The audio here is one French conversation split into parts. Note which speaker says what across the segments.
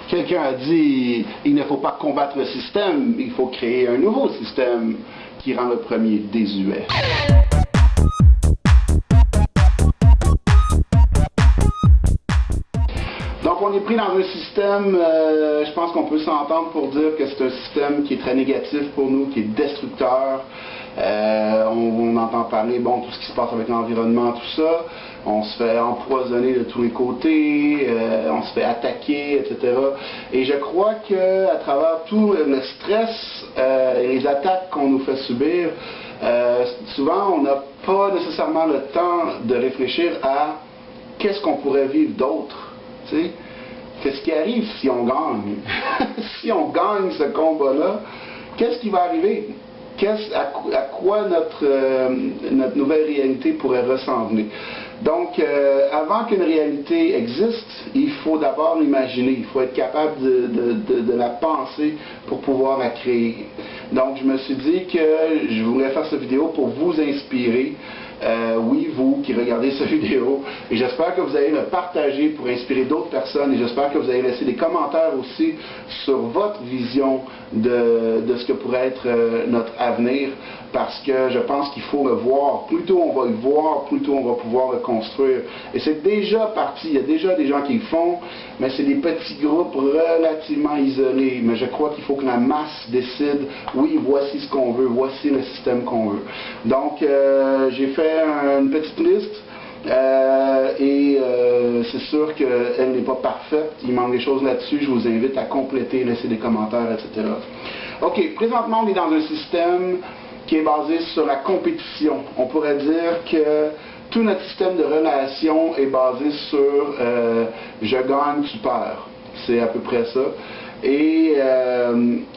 Speaker 1: Quelqu'un a dit, il ne faut pas combattre le système, il faut créer un nouveau système qui rend le premier désuet. Donc on est pris dans un système, je pense qu'on peut s'entendre pour dire que c'est un système qui est très négatif pour nous, qui est destructeur. On entend parler, bon, tout ce qui se passe avec l'environnement, tout ça. On se fait empoisonner de tous les côtés, on se fait attaquer, etc. Et je crois qu'à travers tout le stress et les attaques qu'on nous fait subir, souvent on n'a pas nécessairement le temps de réfléchir à qu'est-ce qu'on pourrait vivre d'autre. Tu sais? Qu'est-ce qui arrive si on gagne? Si on gagne ce combat-là, qu'est-ce qui va arriver? À quoi notre nouvelle réalité pourrait ressembler? Donc, avant qu'une réalité existe, il faut d'abord l'imaginer, il faut être capable de la penser pour pouvoir la créer. Donc, je me suis dit que je voulais faire cette vidéo pour vous inspirer. Oui, vous qui regardez cette vidéo, et j'espère que vous allez le partager pour inspirer d'autres personnes, et j'espère que vous allez laisser des commentaires aussi sur votre vision de ce que pourrait être notre avenir, parce que je pense qu'il faut le voir. Plus tôt on va le voir, plus tôt on va pouvoir le construire. Et c'est déjà parti, il y a déjà des gens qui le font, mais c'est des petits groupes relativement isolés. Mais je crois qu'il faut que la masse décide, oui, voici ce qu'on veut, voici le système qu'on veut. Donc, j'ai fait une petite liste. C'est sûr qu'elle n'est pas parfaite, il manque des choses là-dessus, je vous invite à compléter, laisser des commentaires, etc. Ok, présentement on est dans un système qui est basé sur la compétition. On pourrait dire que tout notre système de relations est basé sur je gagne, tu perds. C'est à peu près ça. Et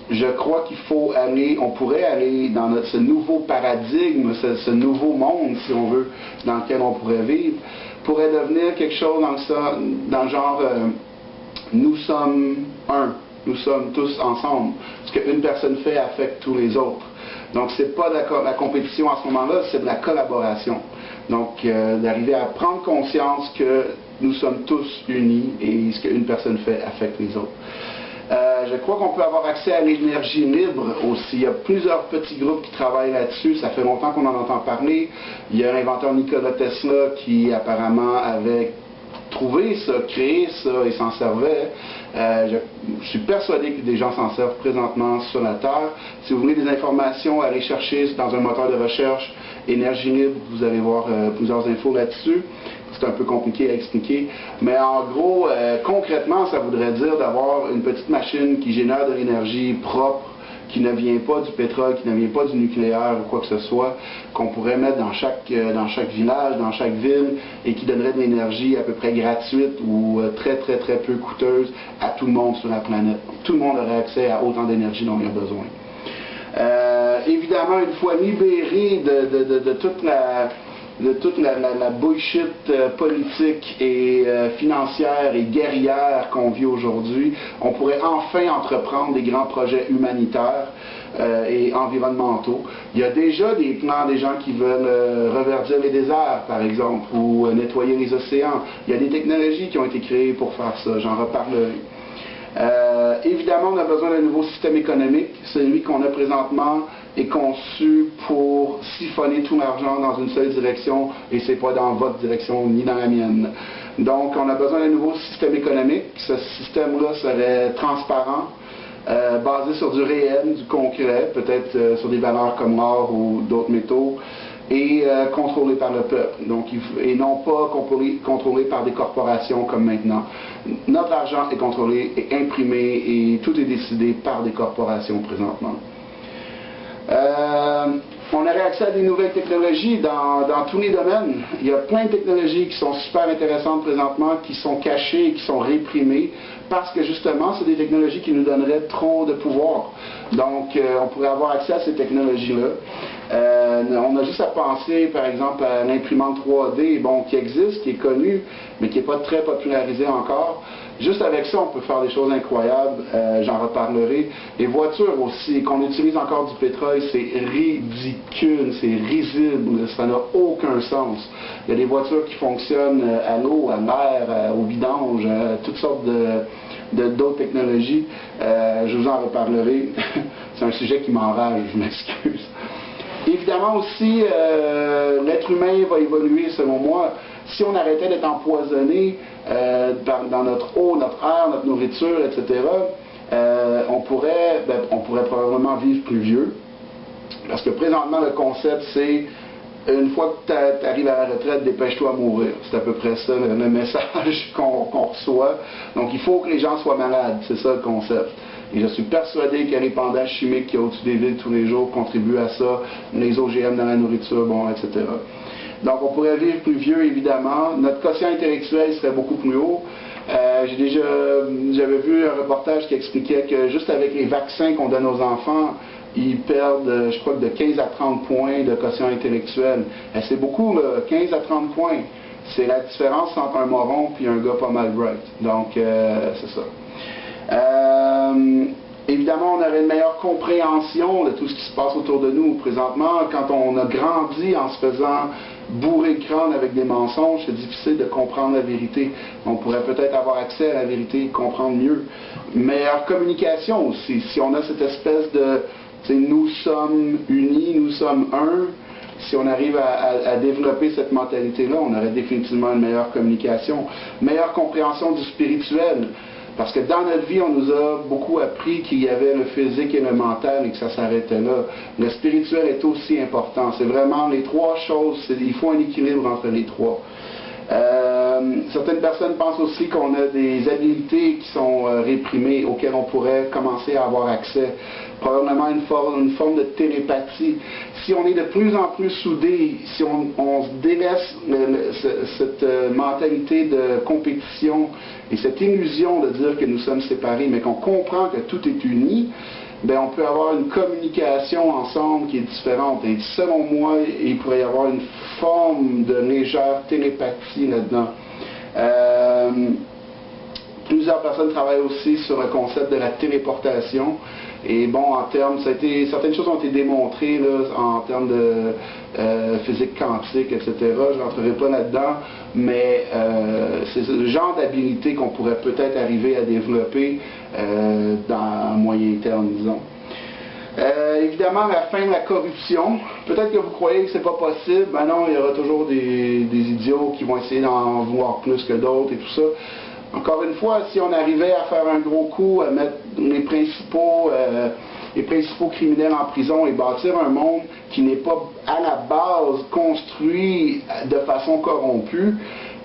Speaker 1: je crois qu'il faut aller, on pourrait aller dans ce nouveau paradigme, ce nouveau monde, si on veut, dans lequel on pourrait vivre, pourrait devenir quelque chose dans le genre nous sommes un, nous sommes tous ensemble. Ce qu'une personne fait affecte tous les autres. Donc c'est pas la compétition à ce moment-là, c'est de la collaboration. Donc d'arriver à prendre conscience que nous sommes tous unis et ce qu'une personne fait affecte les autres. Je crois qu'on peut avoir accès à l'énergie libre aussi. Il y a plusieurs petits groupes qui travaillent là-dessus. Ça fait longtemps qu'on en entend parler. Il y a l'inventeur Nikola Tesla qui apparemment avait trouvé ça, créé ça et s'en servait. Je suis persuadé que des gens s'en servent présentement sur la Terre. Si vous voulez des informations, allez chercher dans un moteur de recherche énergie libre, vous allez voir plusieurs infos là-dessus. C'est un peu compliqué à expliquer, mais en gros, concrètement, ça voudrait dire d'avoir une petite machine qui génère de l'énergie propre, qui ne vient pas du pétrole, qui ne vient pas du nucléaire ou quoi que ce soit, qu'on pourrait mettre dans chaque village, dans chaque ville, et qui donnerait de l'énergie à peu près gratuite ou très peu coûteuse à tout le monde sur la planète. Tout le monde aurait accès à autant d'énergie dont il a besoin. Évidemment, une fois libéré de toute la bullshit politique et financière et guerrière qu'on vit aujourd'hui, on pourrait enfin entreprendre des grands projets humanitaires et environnementaux. Il y a déjà des plans des gens qui veulent reverdir les déserts, par exemple, ou nettoyer les océans. Il y a des technologies qui ont été créées pour faire ça, j'en reparlerai. Évidemment, on a besoin d'un nouveau système économique. Celui qu'on a présentement est conçu pour siphonner tout l'argent dans une seule direction, et c'est pas dans votre direction ni dans la mienne. Donc, on a besoin d'un nouveau système économique. Ce système-là serait transparent, basé sur du réel, du concret, peut-être sur des valeurs comme l'or ou d'autres métaux, et contrôlé par le peuple, donc, et non pas contrôlé par des corporations comme maintenant. Notre argent est contrôlé et imprimé et tout est décidé par des corporations présentement. On aurait accès à des nouvelles technologies dans tous les domaines. Il y a plein de technologies qui sont super intéressantes présentement, qui sont cachées et qui sont réprimées, parce que justement, c'est des technologies qui nous donneraient trop de pouvoir. Donc, on pourrait avoir accès à ces technologies-là. On a juste à penser, par exemple, à l'imprimante 3D, bon, qui existe, qui est connue, mais qui n'est pas très popularisée encore. Juste avec ça, on peut faire des choses incroyables, j'en reparlerai. Les voitures aussi, qu'on utilise encore du pétrole, c'est ridicule, c'est risible, ça n'a aucun sens. Il y a des voitures qui fonctionnent à l'eau, à l'air, au vidange, toutes sortes d'autres technologies. Je vous en reparlerai. C'est un sujet qui m'enrage, je m'excuse. Évidemment aussi, l'être humain va évoluer selon moi. Si on arrêtait d'être empoisonné dans notre eau, notre air, notre nourriture, etc., on pourrait probablement vivre plus vieux. Parce que présentement, le concept, c'est une fois que tu arrives à la retraite, dépêche-toi à mourir. C'est à peu près ça le message qu'on reçoit. Donc il faut que les gens soient malades, c'est ça le concept. Et je suis persuadé que l'épandage chimique qu'il y a au-dessus des villes tous les jours contribue à ça, les OGM dans la nourriture, bon, etc. Donc on pourrait vivre plus vieux, évidemment. Notre quotient intellectuel serait beaucoup plus haut. J'avais vu un reportage qui expliquait que juste avec les vaccins qu'on donne aux enfants, ils perdent, je crois, de 15 à 30 points de quotient intellectuel. C'est beaucoup, là, 15 à 30 points. C'est la différence entre un moron et un gars pas mal bright. Donc, c'est ça. Évidemment, on aurait une meilleure compréhension de tout ce qui se passe autour de nous. Présentement, quand on a grandi en se faisant bourrer le crâne avec des mensonges, c'est difficile de comprendre la vérité. On pourrait peut-être avoir accès à la vérité et comprendre mieux. Meilleure communication aussi. Si on a cette espèce de nous sommes unis, nous sommes un. Si on arrive à développer cette mentalité-là, on aurait définitivement une meilleure communication, meilleure compréhension du spirituel. Parce que dans notre vie, on nous a beaucoup appris qu'il y avait le physique et le mental et que ça s'arrêtait là. Le spirituel est aussi important. C'est vraiment les trois choses, il faut un équilibre entre les trois. Certaines personnes pensent aussi qu'on a des habiletés qui sont réprimées, auxquelles on pourrait commencer à avoir accès. Probablement une forme de télépathie. Si on est de plus en plus soudés, si on se délaisse cette mentalité de compétition et cette illusion de dire que nous sommes séparés, mais qu'on comprend que tout est uni, ben on peut avoir une communication ensemble qui est différente. Et selon moi, il pourrait y avoir une forme de légère télépathie là-dedans. Plusieurs personnes travaillent aussi sur le concept de la téléportation. Et bon, certaines choses ont été démontrées là, en termes de physique quantique, etc. Je n'entrerai pas là-dedans, mais c'est le genre d'habilité qu'on pourrait peut-être arriver à développer dans un moyen terme, disons. Évidemment, la fin de la corruption. Peut-être que vous croyez que c'est pas possible. Ben non, il y aura toujours des idiots qui vont essayer d'en voir plus que d'autres et tout ça. Encore une fois, si on arrivait à faire un gros coup, à mettre les principaux criminels en prison et bâtir un monde qui n'est pas à la base construit de façon corrompue,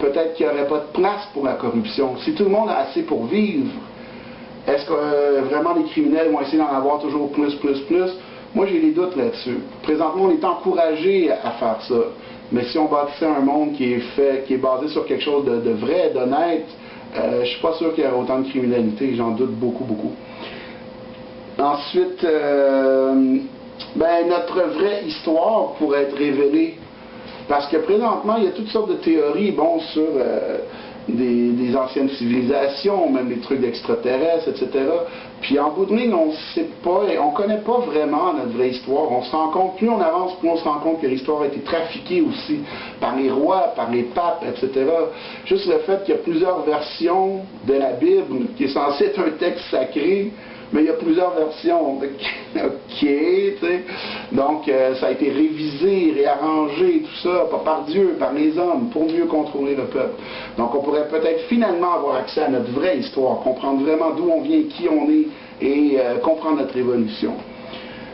Speaker 1: peut-être qu'il n'y aurait pas de place pour la corruption. Si tout le monde a assez pour vivre, est-ce que vraiment les criminels vont essayer d'en avoir toujours plus? Moi, j'ai des doutes là-dessus. Présentement, on est encouragé à faire ça. Mais si on bâtissait un monde qui est basé sur quelque chose de vrai, d'honnête, je ne suis pas sûr qu'il y ait autant de criminalité, j'en doute beaucoup. Ensuite, notre vraie histoire pourrait être révélée. Parce que présentement, il y a toutes sortes de théories sur des anciennes civilisations, même des trucs d'extraterrestres, etc. Puis en bout de ligne, on sait pas, on connaît pas vraiment notre vraie histoire. On se rend compte, plus on avance, plus on se rend compte que l'histoire a été trafiquée aussi par les rois, par les papes, etc. Juste le fait qu'il y a plusieurs versions de la Bible, qui est censée être un texte sacré, mais il y a plusieurs versions. OK, tu sais. Donc, ça a été révisé, réarrangé, tout ça, pas par Dieu, par les hommes, pour mieux contrôler le peuple. Donc, on pourrait peut-être finalement avoir accès à notre vraie histoire, comprendre vraiment d'où on vient, qui on est, et comprendre notre évolution.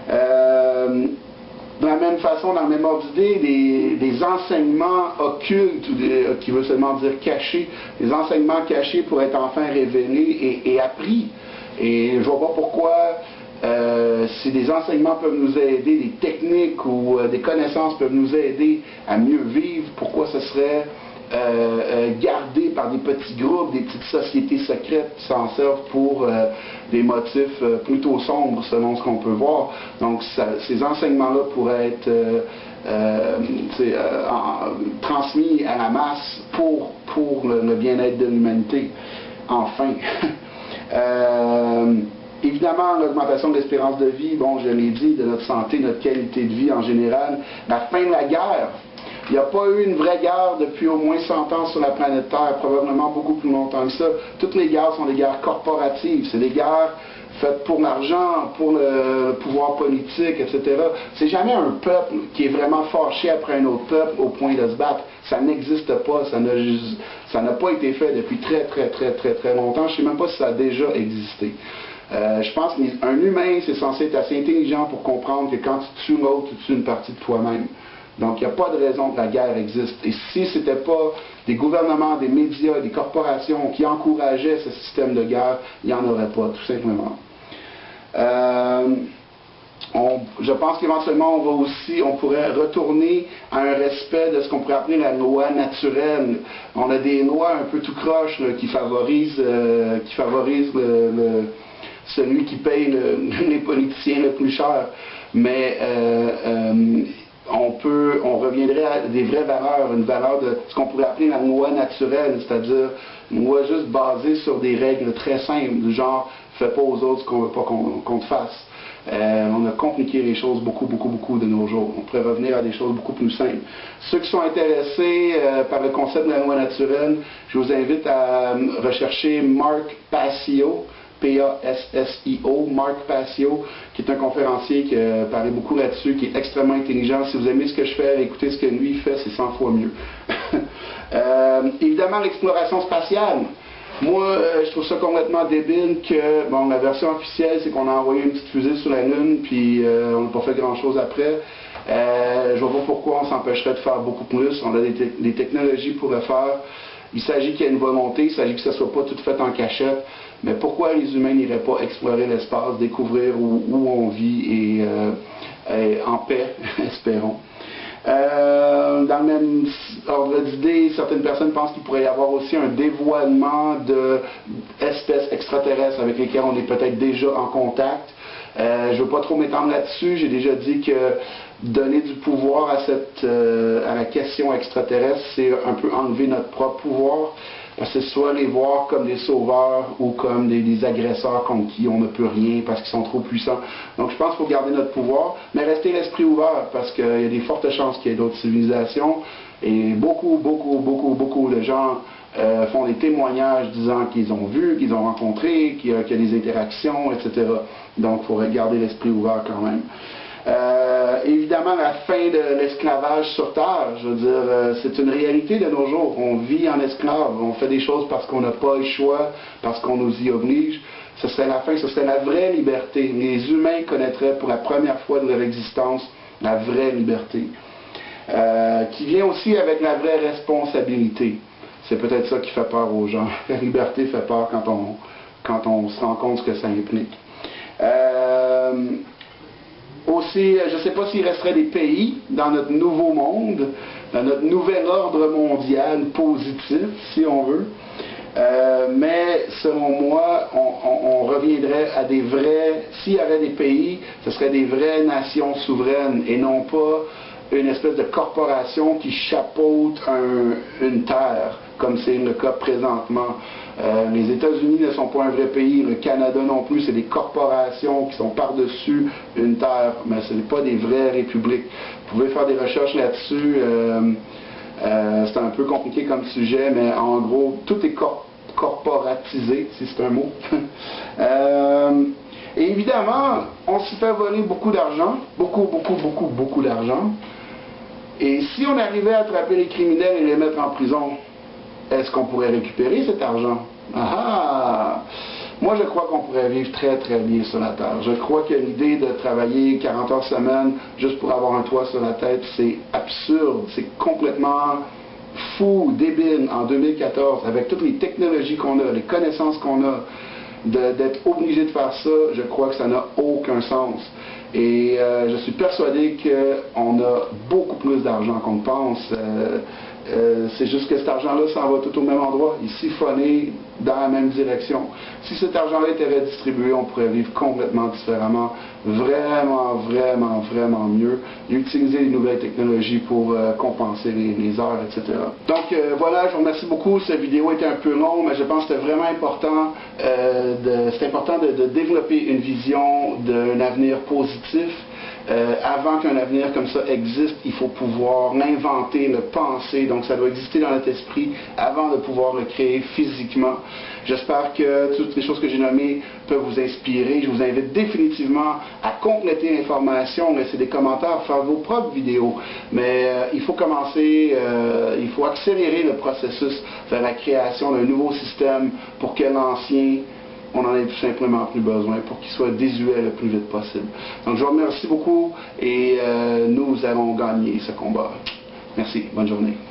Speaker 1: De la même façon, dans le même ordre d'idée, des enseignements occultes, ou qui veut seulement dire cachés, des enseignements cachés pourraient être enfin révélés et appris. Et je ne vois pas pourquoi, si des enseignements peuvent nous aider, des techniques ou des connaissances peuvent nous aider à mieux vivre, pourquoi ce serait gardé par des petits groupes, des petites sociétés secrètes qui s'en servent pour des motifs plutôt sombres selon ce qu'on peut voir. Donc ces enseignements-là pourraient être transmis à la masse pour le bien-être de l'humanité. Enfin. Évidemment, l'augmentation de l'espérance de vie, bon, je l'ai dit, de notre santé, notre qualité de vie en général, la fin de la guerre. Il n'y a pas eu une vraie guerre depuis au moins 100 ans sur la planète Terre, probablement beaucoup plus longtemps que ça. Toutes les guerres sont des guerres corporatives, c'est des guerres faites pour l'argent, pour le pouvoir politique, etc. C'est jamais un peuple qui est vraiment fâché après un autre peuple au point de se battre. Ça n'existe pas, ça n'a pas été fait depuis très longtemps. Je ne sais même pas si ça a déjà existé. Je pense qu'un humain, c'est censé être assez intelligent pour comprendre que quand tu tues l'autre, tu tues une partie de toi-même. Donc, il n'y a pas de raison que la guerre existe. Et si ce n'était pas des gouvernements, des médias, des corporations qui encourageaient ce système de guerre, il n'y en aurait pas, tout simplement. Je pense qu'éventuellement, on pourrait retourner à un respect de ce qu'on pourrait appeler la loi naturelle. On a des lois un peu tout croche là, qui favorisent celui qui paye les politiciens le plus cher. Mais on reviendrait à des vraies valeurs, une valeur de ce qu'on pourrait appeler la loi naturelle, c'est-à-dire une loi juste basée sur des règles très simples, du genre « fais pas aux autres ce qu'on veut pas qu'on te fasse ». On a compliqué les choses beaucoup de nos jours. On pourrait revenir à des choses beaucoup plus simples. Ceux qui sont intéressés par le concept de la loi naturelle, je vous invite à rechercher Mark Passio, P-A-S-S-I-O, Mark Passio, qui est un conférencier qui parlait beaucoup là-dessus, qui est extrêmement intelligent. Si vous aimez ce que je fais, écoutez ce que lui fait, c'est 100 fois mieux. Évidemment, l'exploration spatiale. Moi, je trouve ça complètement débile que, bon, la version officielle, c'est qu'on a envoyé une petite fusée sur la Lune, puis on n'a pas fait grand-chose après. Je vois pas pourquoi on s'empêcherait de faire beaucoup plus. On a des technologies pour le faire. Il s'agit qu'il y ait une volonté, il s'agit que ça ne soit pas tout fait en cachette. Mais pourquoi les humains n'iraient pas explorer l'espace, découvrir où on vit et en paix, espérons. Dans le même ordre d'idée, certaines personnes pensent qu'il pourrait y avoir aussi un dévoilement d'espèces extraterrestres avec lesquelles on est peut-être déjà en contact. Je ne veux pas trop m'étendre là-dessus. J'ai déjà dit que donner du pouvoir à la question extraterrestre, c'est un peu enlever notre propre pouvoir. Parce que c'est soit les voir comme des sauveurs ou comme des agresseurs contre qui on ne peut rien parce qu'ils sont trop puissants. Donc je pense qu'il faut garder notre pouvoir, mais rester l'esprit ouvert parce qu'il y a des fortes chances qu'il y ait d'autres civilisations. Et beaucoup de gens font des témoignages disant qu'ils ont vu, qu'ils ont rencontré, qu'il y a des interactions, etc. Donc il faudrait garder l'esprit ouvert quand même. Évidemment, la fin de l'esclavage sur Terre, je veux dire, c'est une réalité de nos jours. On vit en esclave, on fait des choses parce qu'on n'a pas le choix, parce qu'on nous y oblige. Ce serait la fin, ce serait la vraie liberté. Les humains connaîtraient pour la première fois de leur existence la vraie liberté, qui vient aussi avec la vraie responsabilité. C'est peut-être ça qui fait peur aux gens. La liberté fait peur quand on se rend compte ce que ça implique. Aussi, je ne sais pas s'il resterait des pays dans notre nouveau monde, dans notre nouvel ordre mondial positif, si on veut. Mais selon moi, on reviendrait à des vrais... S'il y avait des pays, ce seraient des vraies nations souveraines et non pas une espèce de corporation qui chapeaute une terre, comme c'est le cas présentement. Les États-Unis ne sont pas un vrai pays, le Canada non plus, c'est des corporations qui sont par-dessus une terre, mais ce n'est pas des vraies républiques. Vous pouvez faire des recherches là-dessus, c'est un peu compliqué comme sujet, mais en gros, tout est corporatisé, si c'est un mot. Et évidemment, on s'y fait voler beaucoup d'argent, beaucoup d'argent. Et si on arrivait à attraper les criminels et les mettre en prison, est-ce qu'on pourrait récupérer cet argent? Ah! Moi, je crois qu'on pourrait vivre très bien sur la Terre. Je crois que l'idée de travailler 40 heures semaine juste pour avoir un toit sur la tête, c'est absurde, c'est complètement fou, débile en 2014, avec toutes les technologies qu'on a, les connaissances qu'on a, d'être obligé de faire ça, je crois que ça n'a aucun sens. Et je suis persuadé qu'on a beaucoup plus d'argent qu'on ne pense. C'est juste que cet argent-là s'en va tout au même endroit, il siphonné dans la même direction. Si cet argent-là était redistribué, on pourrait vivre complètement différemment, vraiment mieux, et utiliser les nouvelles technologies pour compenser les heures, etc. Donc voilà, je vous remercie beaucoup. Cette vidéo était un peu longue, mais je pense que c'était vraiment important, de développer une vision d'un avenir positif. Avant qu'un avenir comme ça existe, il faut pouvoir l'inventer, le penser, donc ça doit exister dans notre esprit avant de pouvoir le créer physiquement. J'espère que toutes les choses que j'ai nommées peuvent vous inspirer. Je vous invite définitivement à compléter l'information, laisser des commentaires, faire vos propres vidéos. Mais il faut commencer, il faut accélérer le processus vers la création d'un nouveau système pour que l'ancien, on n'en ait tout simplement plus besoin, pour qu'il soit désuet le plus vite possible. Donc je vous remercie beaucoup et nous allons gagner ce combat. Merci, bonne journée.